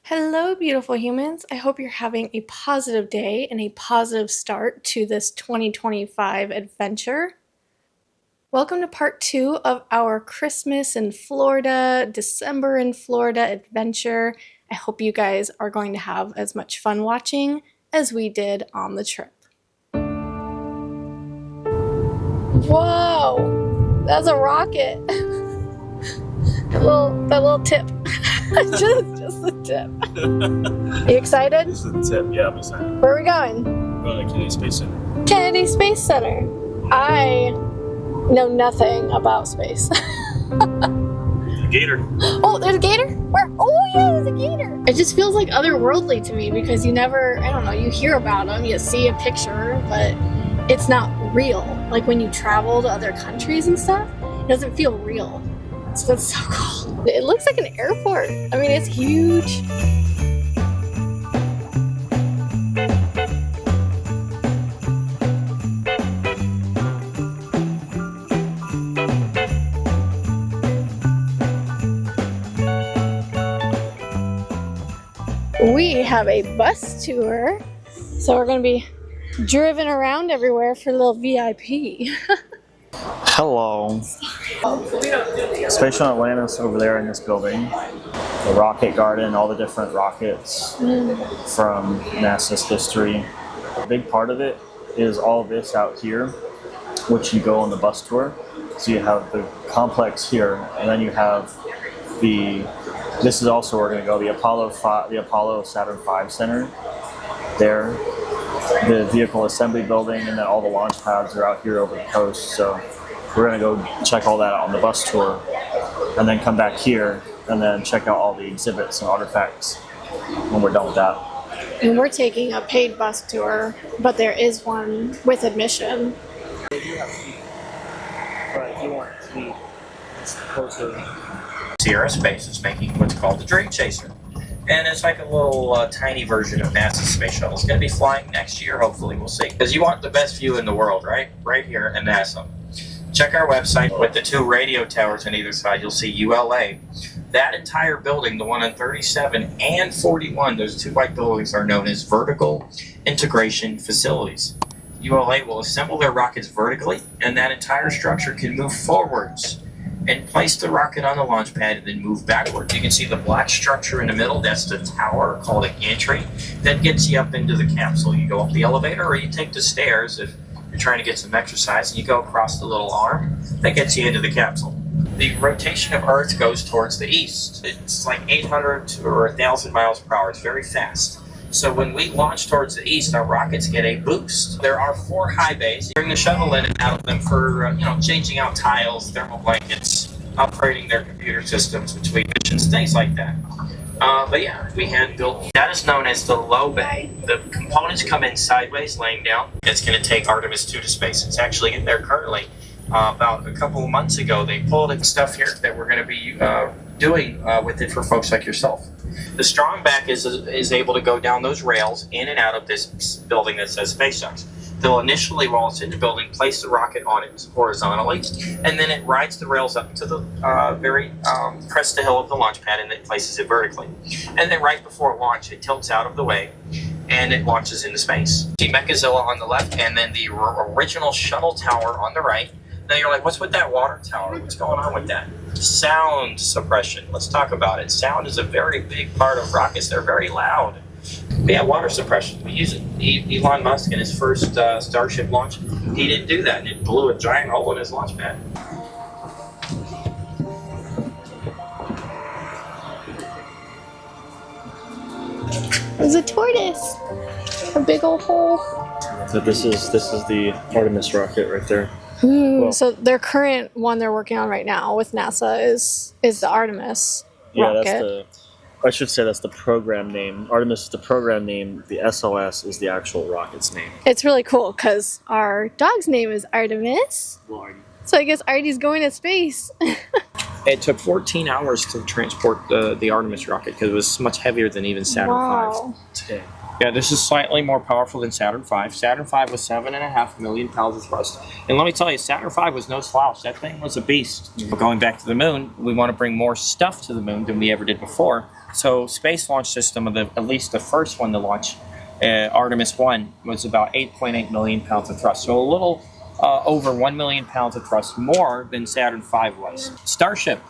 Hello, beautiful humans. I hope you're having a positive day and a positive start to this 2025 adventure. Welcome to part 2 of our Christmas in Florida, December in Florida adventure. I hope you guys are going to have as much fun watching as we did on the trip. Whoa, that's a rocket. that little tip. just the tip. You excited? This is the tip. Yeah, I'm excited. Where are we going? We're going to Kennedy Space Center. Kennedy Space Center. I know nothing about space. The gator. Oh, there's a gator? Where? Oh yeah, there's a gator. It just feels like otherworldly to me because you never, I don't know, you hear about them, you see a picture, but it's not real. Like when you travel to other countries and stuff, it doesn't feel real. So that's so cool. It looks like an airport. I mean, it's huge. We have a bus tour, so we're going to be driven around everywhere for a little VIP. Hello. Spatial Atlantis over there in this building. The rocket garden, all the different rockets from NASA's history. A big part of it is all this out here, which you go on the bus tour. So you have the complex here, and then you have this is also where we're going to go, the Apollo Saturn V Center there. The vehicle assembly building, and then all the launch pads are out here over the coast. So we're going to go check all that out on the bus tour, and then come back here and then check out all the exhibits and artifacts when we're done with that. And we're taking a paid bus tour, but there is one with admission. They do have speed, but if you want speed, it's closer. Sierra Space is making what's called the Dream Chaser. And it's like a little tiny version of NASA's space shuttle. It's going to be flying next year, hopefully, we'll see. Because you want the best view in the world, right? Right here at NASA. Check our website with the 2 radio towers on either side. You'll see ULA. That entire building, the one on 37 and 41, those 2 white buildings are known as Vertical Integration Facilities. ULA will assemble their rockets vertically, and that entire structure can move forwards and place the rocket on the launch pad and then move backwards. You can see the black structure in the middle. That's the tower called a gantry. That gets you up into the capsule. You go up the elevator, or you take the stairs if you're trying to get some exercise, and you go across the little arm. That gets you into the capsule. The rotation of Earth goes towards the east. It's like 800 or 1,000 miles per hour. It's very fast. So when we launch towards the east, our rockets get a boost. There are 4 high bays. Bring the shuttle in and out of them for changing out tiles, thermal blankets, upgrading their computer systems between missions, things like that. But yeah, we had built. That is known as the low bay. The components come in sideways, laying down. It's going to take Artemis 2 to space. It's actually in there currently. About a couple of months ago, they pulled in stuff here that we're going to be doing with it for folks like yourself. The strong back is able to go down those rails in and out of this building that says SpaceX. They'll initially, while it's in the building, place the rocket on it horizontally, and then it rides the rails up to the very crest of the hill of the launch pad, and it places it vertically. And then right before launch, it tilts out of the way, and it launches into space. See Mechazilla on the left, and then the original shuttle tower on the right. Now you're like, what's with that water tower? What's going on with that? Sound suppression. Let's talk about it. Sound is a very big part of rockets. They're very loud. But yeah, water suppression. We use it. Elon Musk in his first Starship launch, he didn't do that, and it blew a giant hole in his launch pad. There's a tortoise. A big old hole. So this is the Artemis rocket right there. Well, so their current one they're working on right now with NASA is the Artemis rocket. I should say that's the program name. Artemis is the program name. The SOS is the actual rocket's name. It's really cool because our dog's name is Artemis. So I guess Artie's going to space. It took 14 hours to transport the Artemis rocket because it was much heavier than even Saturn Wow. V. Yeah, this is slightly more powerful than Saturn V. Saturn V was 7.5 million pounds of thrust. And let me tell you, Saturn V was no slouch. That thing was a beast. Going back to the moon, we want to bring more stuff to the moon than we ever did before. So Space Launch System, at least the first one to launch, Artemis 1, was about 8.8 million pounds of thrust. So a little over 1 million pounds of thrust more than Saturn V was. Starship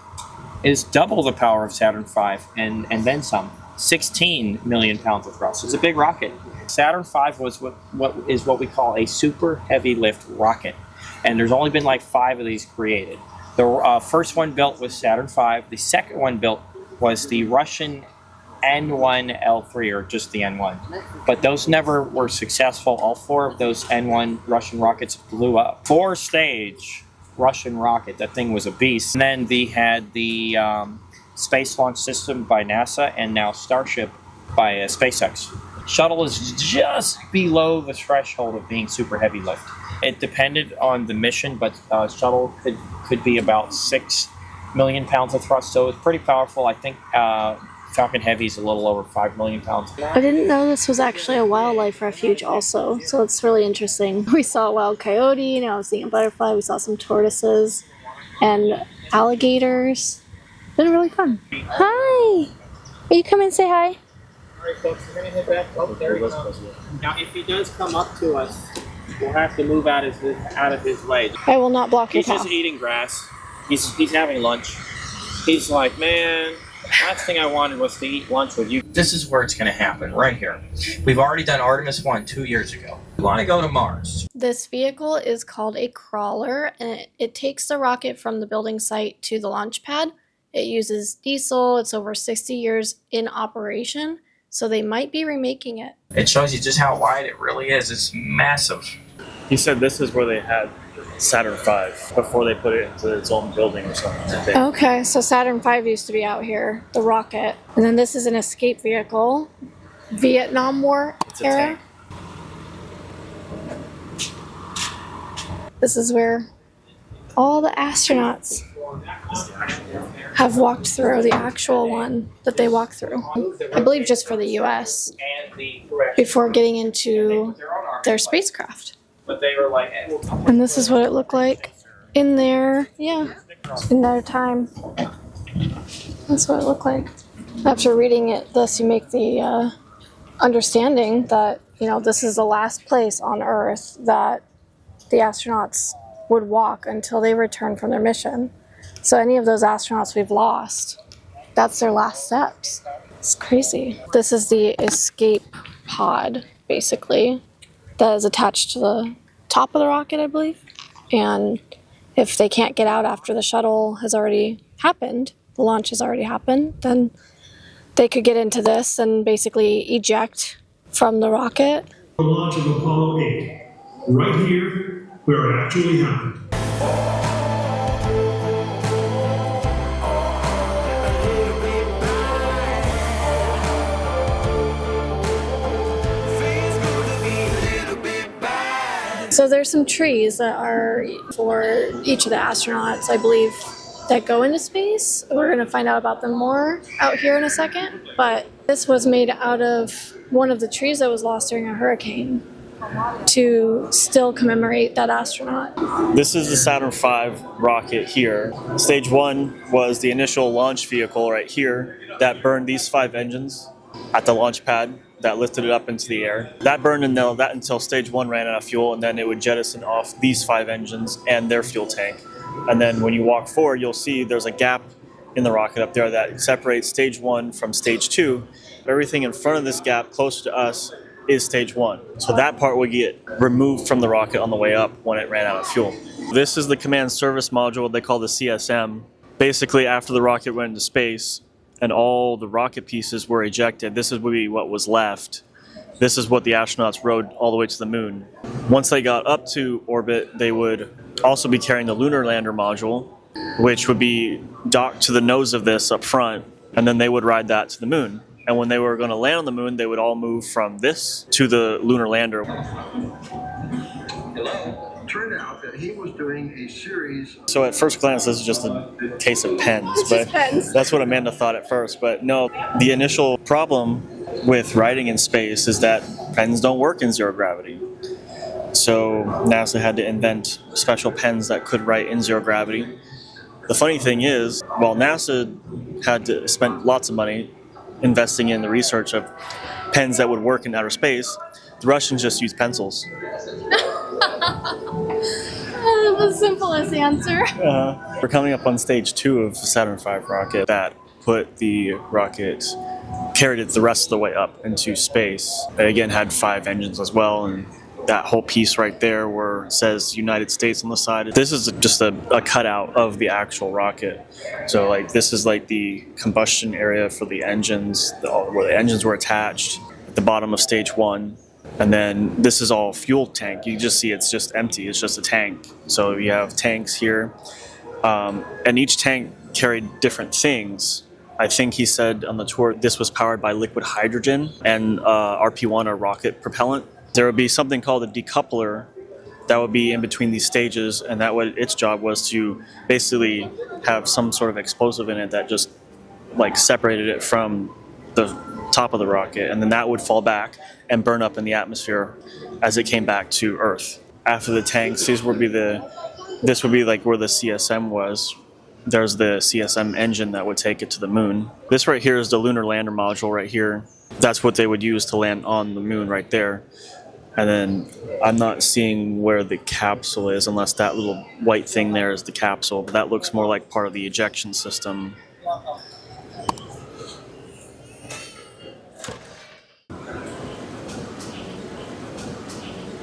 is double the power of Saturn V and then some. 16 million pounds of thrust. It's a big rocket. Saturn V was what we call a super heavy lift rocket. And there's only been like 5 of these created. The first one built was Saturn V. The second one built was the Russian N1L3, or just the N1. But those never were successful. All 4 of those N1 Russian rockets blew up. 4-stage Russian rocket. That thing was a beast. And then they had the Space Launch System by NASA, and now Starship by SpaceX. Shuttle is just below the threshold of being super heavy lift. It depended on the mission, but shuttle could be about 6 million pounds of thrust, so it's pretty powerful. I think Falcon Heavy is a little over 5 million pounds. I didn't know this was actually a wildlife refuge also, so it's really interesting. We saw a wild coyote, I was seeing a butterfly, we saw some tortoises and alligators. It's been really fun. Hi! Will you come and say hi? Alright folks, we're going to head back. Oh, there he goes. Now if he does come up to us, we'll have to move out of his way. I will not block your path. He's just eating grass. He's having lunch. He's like, man, last thing I wanted was to eat lunch with you. This is where it's going to happen, right here. We've already done Artemis 1 2 years ago. We want to go to Mars. This vehicle is called a crawler, and it takes the rocket from the building site to the launch pad. It uses diesel. It's over 60 years in operation, so they might be remaking it. It shows you just how wide it really is. It's massive. He said this is where they had Saturn V before they put it into its own building or something, I think. Okay, so Saturn V used to be out here, the rocket. And then this is an escape vehicle. Vietnam War era. This is where all the astronauts have walked through, the actual one that they walked through. I believe just for the US, before getting into their spacecraft. And this is what it looked like in there, in their time. That's what it looked like. After reading this, you make the understanding that, this is the last place on Earth that the astronauts would walk until they return from their mission. So any of those astronauts we've lost, that's their last steps. It's crazy. This is the escape pod, basically, that is attached to the top of the rocket, I believe. And if they can't get out after the shuttle has already happened, the launch has already happened, then they could get into this and basically eject from the rocket. The launch of Apollo 8, right here where it actually happened. So there's some trees that are for each of the astronauts, I believe, that go into space. We're going to find out about them more out here in a second. But this was made out of one of the trees that was lost during a hurricane to still commemorate that astronaut. This is the Saturn V rocket here. Stage 1 was the initial launch vehicle right here that burned these 5 engines at the launch pad that lifted it up into the air. That burned until stage 1 ran out of fuel, and then it would jettison off these 5 engines and their fuel tank. And then when you walk forward, you'll see there's a gap in the rocket up there that separates stage 1 from stage 2. Everything in front of this gap closer to us is stage 1. So that part would get removed from the rocket on the way up when it ran out of fuel. This is the command service module, what they call the CSM. Basically, after the rocket went into space and all the rocket pieces were ejected, this is what was left. This is what the astronauts rode all the way to the moon. Once they got up to orbit, they would also be carrying the lunar lander module, which would be docked to the nose of this up front, and then they would ride that to the moon. And when they were going to land on the moon, they would all move from this to the lunar lander. Turned out that he was doing a series. So at first glance, this is just a case of pens, but that's what Amanda thought at first. But no, the initial problem with riding in space is that pens don't work in zero gravity. So NASA had to invent special pens that could write in zero gravity. The funny thing is, while NASA had to spend lots of money investing in the research of pens that would work in outer space, the Russians just used pencils. The simplest answer. We're coming up on stage 2 of the Saturn V rocket that put the rocket, carried it the rest of the way up into space. It again had 5 engines as well, and that whole piece right there where it says United States on the side. This is just a cutout of the actual rocket. So like this is like the combustion area for the engines, where the engines were attached at the bottom of stage 1. And then this is all fuel tank. You just see it's just empty. It's just a tank. So you have tanks here. And each tank carried different things. I think he said on the tour this was powered by liquid hydrogen and RP-1 or rocket propellant. There would be something called a decoupler that would be in between these stages, and that would, its job was to basically have some sort of explosive in it that just like separated it from the top of the rocket, and then that would fall back and burn up in the atmosphere as it came back to Earth. After the tanks, this would be like where the CSM was. There's the CSM engine that would take it to the moon. This right here is the lunar lander module right here. That's what they would use to land on the moon right there. And then I'm not seeing where the capsule is unless that little white thing there is the capsule. But that looks more like part of the ejection system.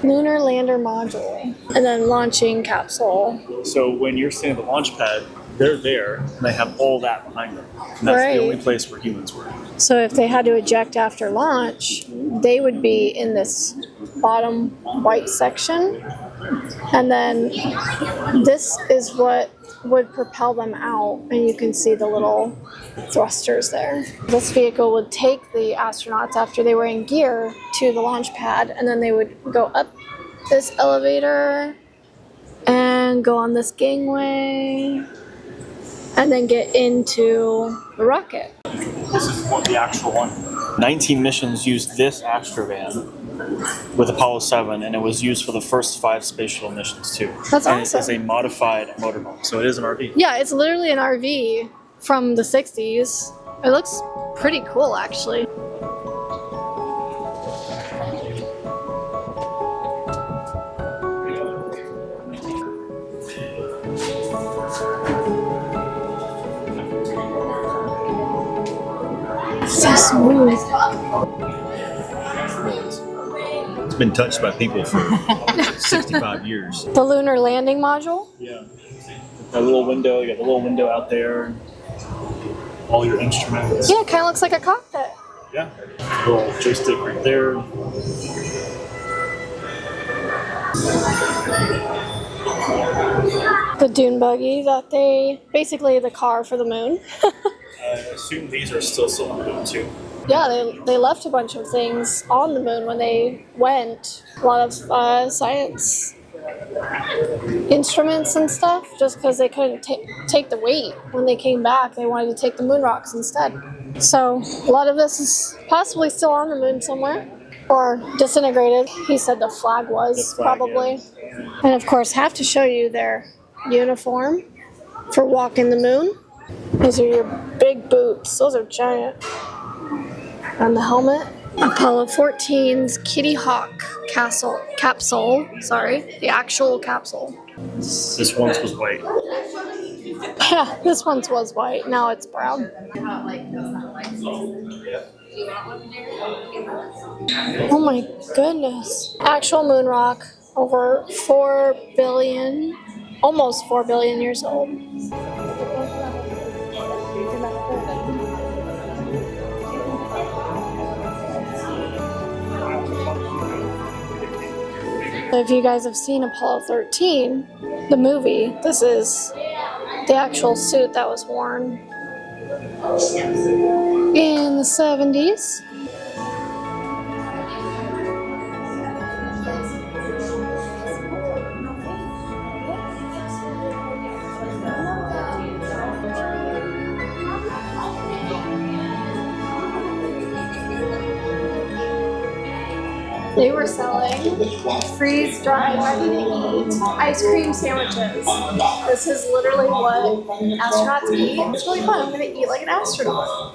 Lunar lander module. And then launching capsule. So when you're sitting at the launch pad, they're there, and they have all that behind them. And that's the only place where humans were. So if they had to eject after launch, they would be in this bottom white section. And then this is what would propel them out, and you can see the little thrusters there. This vehicle would take the astronauts after they were in gear to the launch pad, and then they would go up this elevator and go on this gangway and then get into the rocket. This is the actual one. 19 missions used this Astrovan with Apollo 7, and it was used for the first 5 space shuttle missions too. That's and awesome. It is a modified motorhome, so it is an RV. Yeah, it's literally an RV from the 60s. It looks pretty cool, actually. So smooth. It's been touched by people for 65 years. The lunar landing module? Yeah. That little window, you got the little window out there. All your instruments. Yeah, it kind of looks like a cockpit. Yeah. Little joystick right there. The dune buggy that basically the car for the moon. I assume these are still on the moon too. Yeah, they left a bunch of things on the moon when they went. A lot of science instruments and stuff, just because they couldn't take the weight. When they came back, they wanted to take the moon rocks instead. So a lot of this is possibly still on the moon somewhere, or disintegrated. He said the flag was, probably. Yeah. And of course, have to show you their uniform for walking the moon. These are your big boots. Those are giant. And the helmet. Apollo 14's Kitty Hawk capsule. The actual capsule. This once was white. Yeah, this once was white. Now it's brown. Oh my goodness. Actual moon rock, over 4 billion, almost 4 billion years old. If you guys have seen Apollo 13, the movie, this is the actual suit that was worn in the 70s. They were selling freeze-dried, ready-to-eat ice cream sandwiches. This is literally what astronauts eat. It's really fun. I'm gonna eat like an astronaut.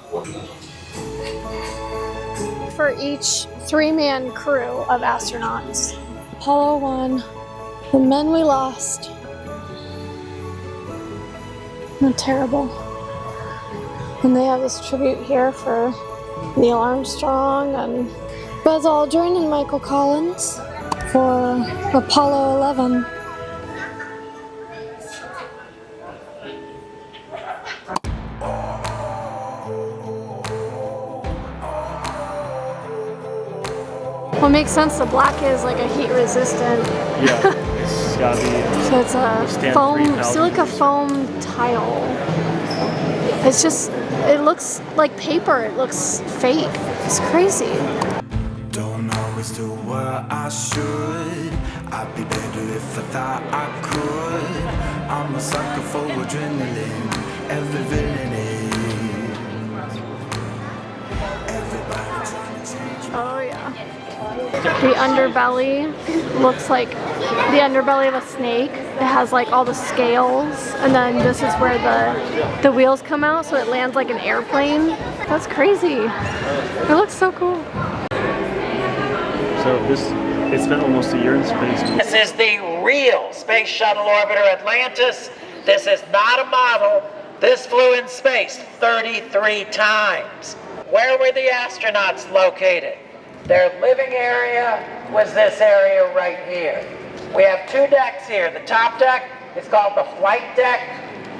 For each 3-man crew of astronauts. Apollo 1, the men we lost. They're terrible. And they have this tribute here for Neil Armstrong and Buzz Aldrin and Michael Collins for Apollo 11. Well, it makes sense. The black is like a heat resistant. Yeah, it's gotta be. So it's a foam, silica foam tile. It's just, it looks like paper. It looks fake. It's crazy. Don't always do what I should. I'd be better if I thought I could. I'm a sucker for adrenaline. Every villain is. Everybody trying to change. Oh yeah. The underbelly looks like the underbelly of a snake. It has like all the scales, and then this is where the wheels come out, so it lands like an airplane. That's crazy. It looks so cool. So it spent almost a year in space. This is the real Space Shuttle Orbiter Atlantis. This is not a model. This flew in space 33 times. Where were the astronauts located? Their living area was this area right here. We have 2 decks here. The top deck is called the flight deck.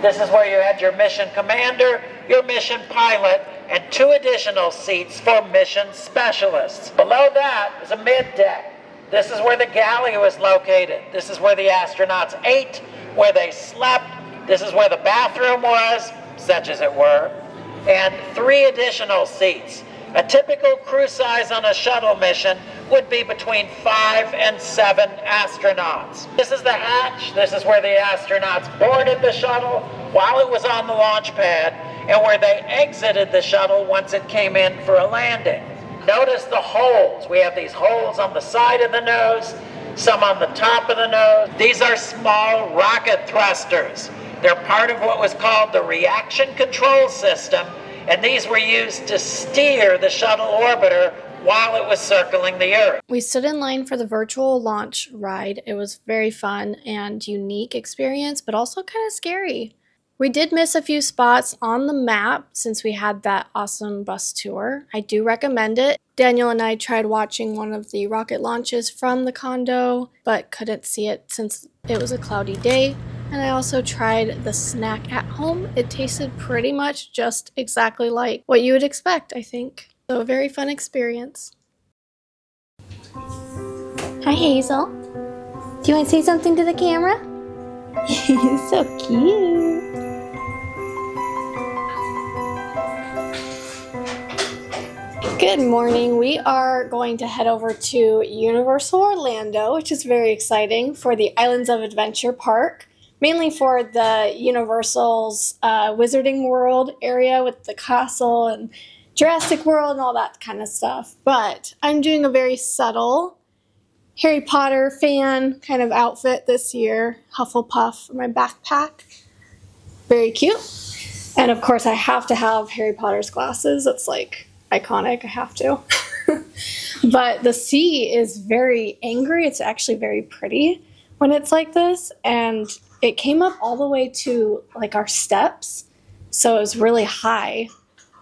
This is where you had your mission commander, your mission pilot, and 2 additional seats for mission specialists. Below that is a mid deck. This is where the galley was located. This is where the astronauts ate, where they slept. This is where the bathroom was, such as it were, and 3 additional seats. A typical crew size on a shuttle mission would be between 5 and 7 astronauts. This is the hatch. This is where the astronauts boarded the shuttle while it was on the launch pad, and where they exited the shuttle once it came in for a landing. Notice the holes. We have these holes on the side of the nose, some on the top of the nose. These are small rocket thrusters. They're part of what was called the reaction control system, and these were used to steer the shuttle orbiter while it was circling the Earth. We stood in line for the virtual launch ride. It was very fun and unique experience, but also kind of scary. We did miss a few spots on the map since we had that awesome bus tour. I do recommend it. Daniel and I tried watching one of the rocket launches from the condo, but couldn't see it since it was a cloudy day. And I also tried the snack at home. It tasted pretty much just exactly like what you would expect, I think. So a very fun experience. Hi, Hazel. Do you want to say something to the camera? So cute. Good morning. We are going to head over to Universal Orlando, which is very exciting, for the Islands of Adventure Park. Mainly for the Universal's Wizarding World area with the castle and Jurassic World and all that kind of stuff. But I'm doing a very subtle Harry Potter fan kind of outfit this year. Hufflepuff for my backpack. Very cute. And of course I have to have Harry Potter's glasses. It's like iconic. I have to. But the sea is very angry. It's actually very pretty when it's like this. And it came up all the way to like our steps, so it was really high,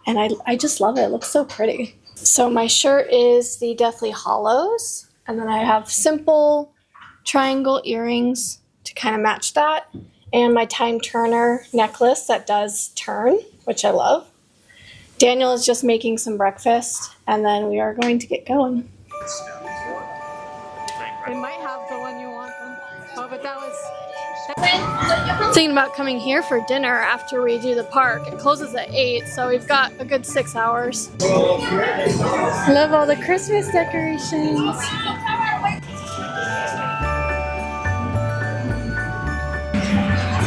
and I just love it. It looks so pretty. So my shirt is the Deathly Hallows, and then I have simple triangle earrings to kind of match that, and my Time Turner necklace that does turn, which I love. Daniel is just making some breakfast, and then we are going to get going. They might have the one you want them. Oh, but that was... Thinking about coming here for dinner after we do the park. It closes at 8, so we've got a good 6 hours. Love all the Christmas decorations.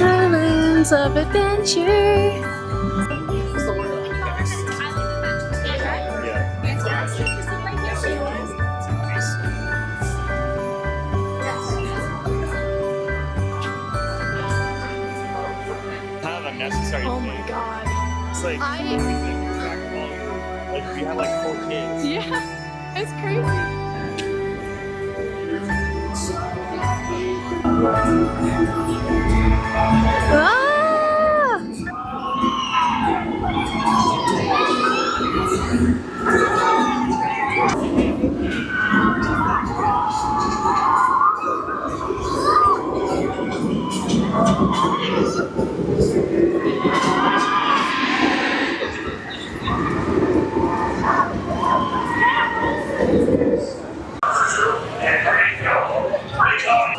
Islands of Adventure. like we have like 4 kids. Yeah, it's crazy. Ah!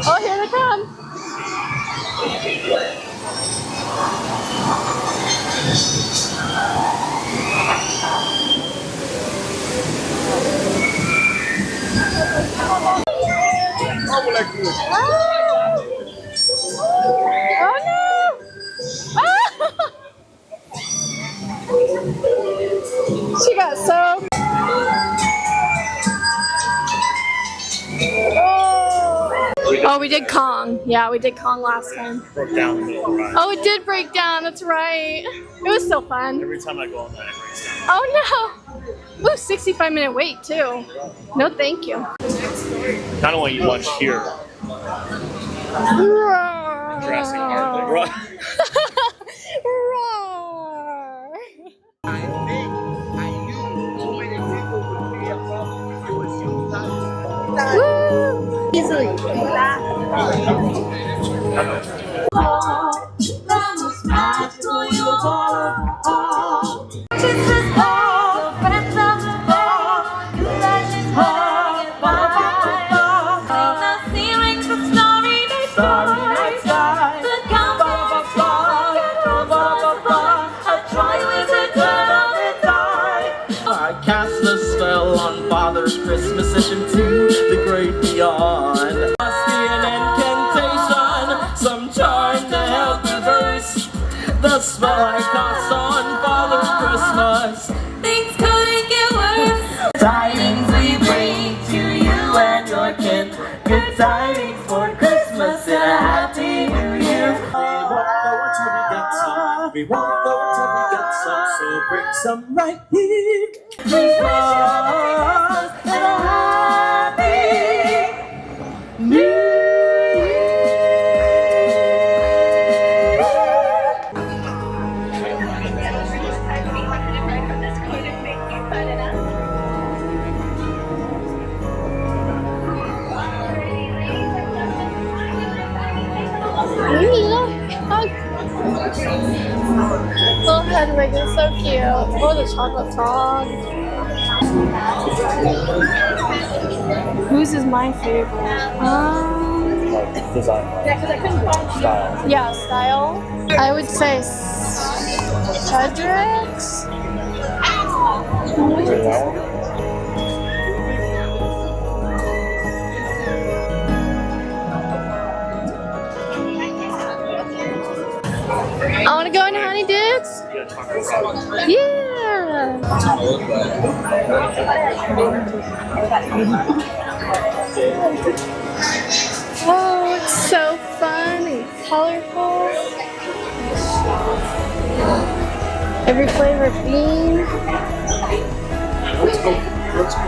Oh, here they come. Oh no! She got so. Oh, we did Kong. Yeah, we did Kong last time. Broke down in the middle of the ride. Oh, it did break down. That's right. It was still fun. Every time I go on that, it breaks down. Oh no! Ooh, 65-minute wait too. No, thank you. Kind of want to eat lunch here. Jurassic Park. Like, Easily. I cast a spell on Father's Christmas into the great beyond. Must be an incantation, some charm to help reverse the spell I cast on Father's Christmas. Things couldn't get worse. Tidings we bring to you and your kin. Good tidings for Christmas and a happy New Year. We won't go until we get some, so bring some right here. Christmas and a happy New Year. Little Hedwig is so cute. Oh, the chocolate frog. Whose is my favorite? design. Style. Yeah, style. I would say Cedric's. I want to go in Honey Dicks. Yeah. Oh, it's so fun and colorful. Every flavor of bean. Let's go. Let's go.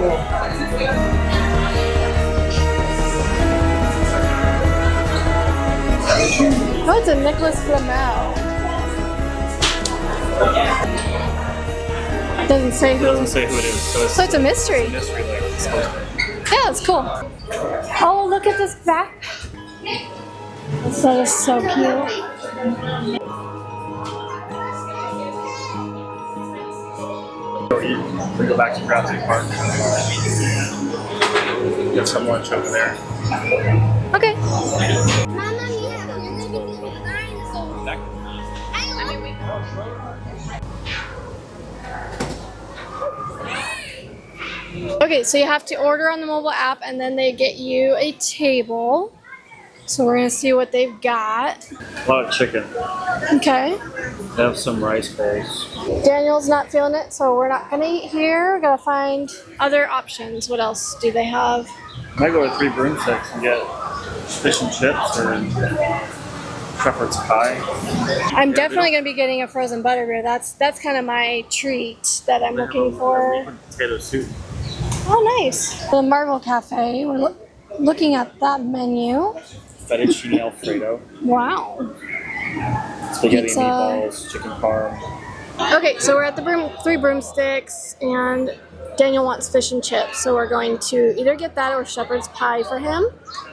Oh, it's a Nicholas Flamel. Doesn't say who. It doesn't say who it is. So it's a mystery. It's a mystery, like it's supposed to be. Yeah, it's cool. Oh, look at this back. That is so cute. We go back to Jurassic Park. Get some lunch over there. Okay. Okay, so you have to order on the mobile app and then they get you a table. So we're gonna see what they've got. A lot of chicken. Okay. They have some rice bowls. Daniel's not feeling it, so we're not gonna eat here. We're gonna find other options. What else do they have? I might go to Three Broomsticks and get fish and chips or shepherd's pie. I'm definitely going to be getting a frozen butterbeer. That's kind of my treat that I'm looking for. Potato soup. Oh, nice. The Marvel Cafe. We're looking at that menu. Fettuccine Alfredo. Wow. Spaghetti Pizza. meatballs, chicken parm. Okay, so we're at the Three Broomsticks, and Daniel wants fish and chips, so we're going to either get that or shepherd's pie for him.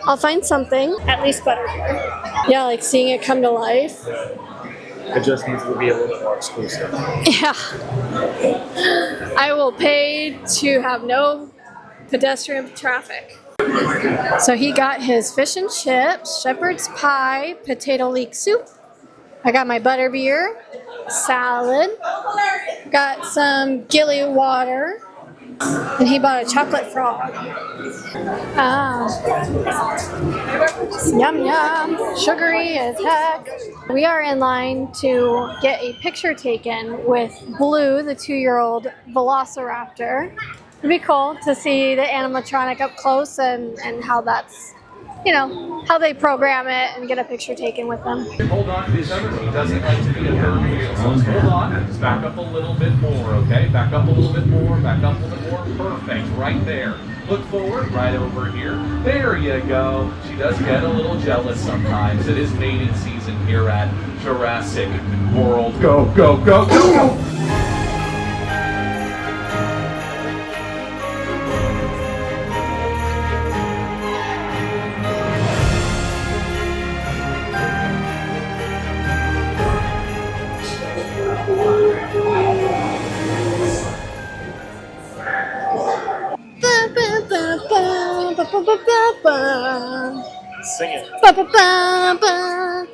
I'll find something, at least butterbeer. Yeah, like seeing it come to life. It just needs to be a little bit more exclusive. Yeah. I will pay to have no pedestrian traffic. So he got his fish and chips, shepherd's pie, potato leek soup. I got my butterbeer, salad, got some gilly water, and he bought a chocolate frog. Ah, yum yum, sugary as heck. We are in line to get a picture taken with Blue, the 2-year-old Velociraptor. It'd be cool to see the animatronic up close and how that's, you know, how they program it and get a picture taken with them. Hold on, he doesn't like to be a third wheel. So let's hold on, just back up a little bit more, okay? Back up a little bit more, back up a little bit more. Perfect, right there. Look forward, right over here. There you go. She does get a little jealous sometimes. It is mating season here at Jurassic World. Go, go, go, go, go! Sing it. Ba, ba, ba, ba.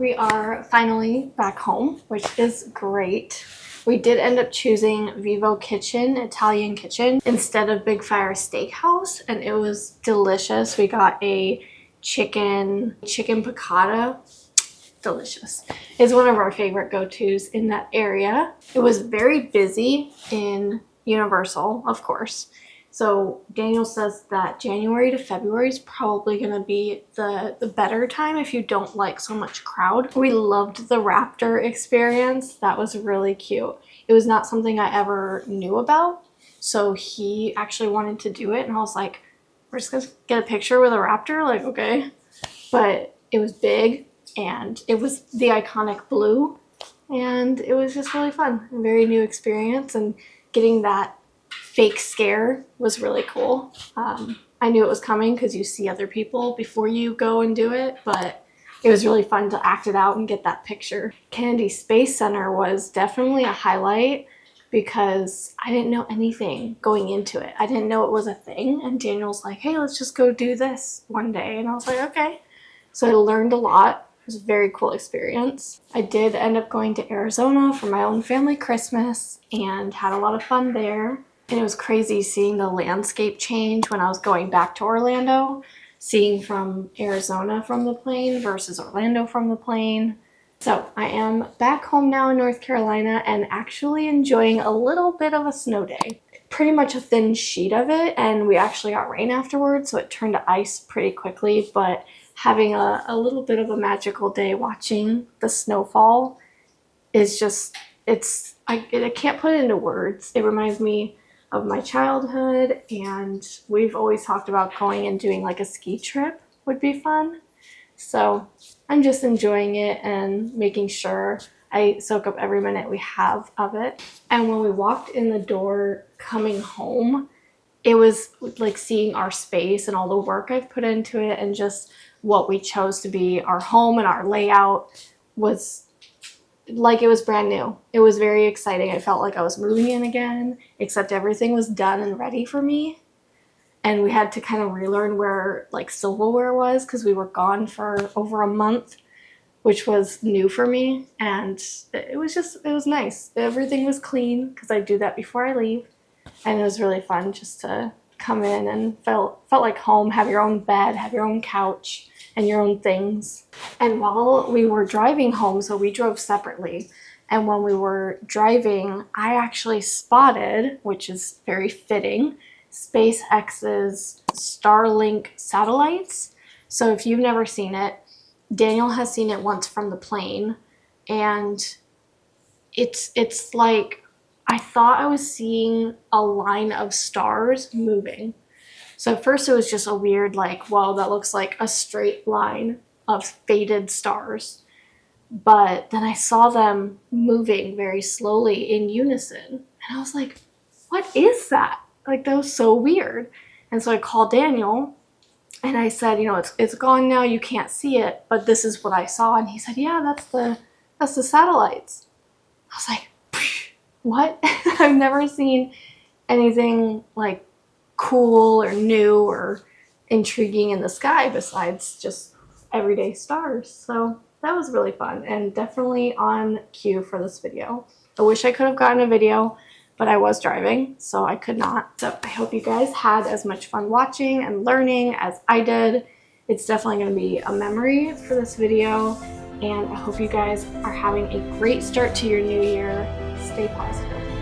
We are finally back home, which is great. We did end up choosing Vivo Kitchen, Italian Kitchen, instead of Big Fire Steakhouse, and it was delicious. We got a chicken piccata. Delicious. It's one of our favorite go-tos in that area. It was very busy in Universal, of course. So Daniel says that January to February is probably going to be the better time if you don't like so much crowd. We loved the raptor experience. That was really cute. It was not something I ever knew about. So he actually wanted to do it, and I was like, we're just going to get a picture with a raptor? Like, okay. But it was big, and it was the iconic blue, and it was just really fun. A very new experience, and getting that fake scare was really cool. I knew it was coming because you see other people before you go and do it, but it was really fun to act it out and get that picture. Kennedy Space Center was definitely a highlight because I didn't know anything going into it. I didn't know it was a thing, and Daniel's like, hey, let's just go do this one day, and I was like, okay. So I learned a lot. It was a very cool experience. I did end up going to Arizona for my own family Christmas and had a lot of fun there. And it was crazy seeing the landscape change when I was going back to Orlando, seeing from Arizona from the plane versus Orlando from the plane. So I am back home now in North Carolina and actually enjoying a little bit of a snow day. Pretty much a thin sheet of it, and we actually got rain afterwards, so it turned to ice pretty quickly, but having a little bit of a magical day watching the snowfall is just, I can't put it into words. It reminds me of my childhood, and we've always talked about going and doing like a ski trip would be fun. So I'm just enjoying it and making sure I soak up every minute we have of it. And when we walked in the door coming home, it was like seeing our space and all the work I've put into it, and just what we chose to be our home and our layout was like it was brand new. It was very exciting. I felt like I was moving in again, except everything was done and ready for me. And we had to kind of relearn where like silverware was, because we were gone for over a month, which was new for me. And it was nice. Everything was clean because I do that before I leave. And it was really fun just to come in and felt like home, have your own bed, have your own couch and your own things. And while we were driving home, so we drove separately, and when we were driving, I actually spotted, which is very fitting, SpaceX's Starlink satellites. So if you've never seen it, Daniel has seen it once from the plane, and it's like, I thought I was seeing a line of stars moving. So at first it was just a weird like, whoa, that looks like a straight line of faded stars. But then I saw them moving very slowly in unison. And I was like, what is that? Like, that was so weird. And so I called Daniel and I said, you know, it's gone now, you can't see it, but this is what I saw. And he said, yeah, that's the satellites. I was like, what? I've never seen anything like cool or new or intriguing in the sky besides just everyday stars. So that was really fun and definitely on cue for this video. I wish I could have gotten a video, but I was driving, so I could not. So I hope you guys had as much fun watching and learning as I did. It's definitely going to be a memory for this video, and I hope you guys are having a great start to your new year. Stay positive.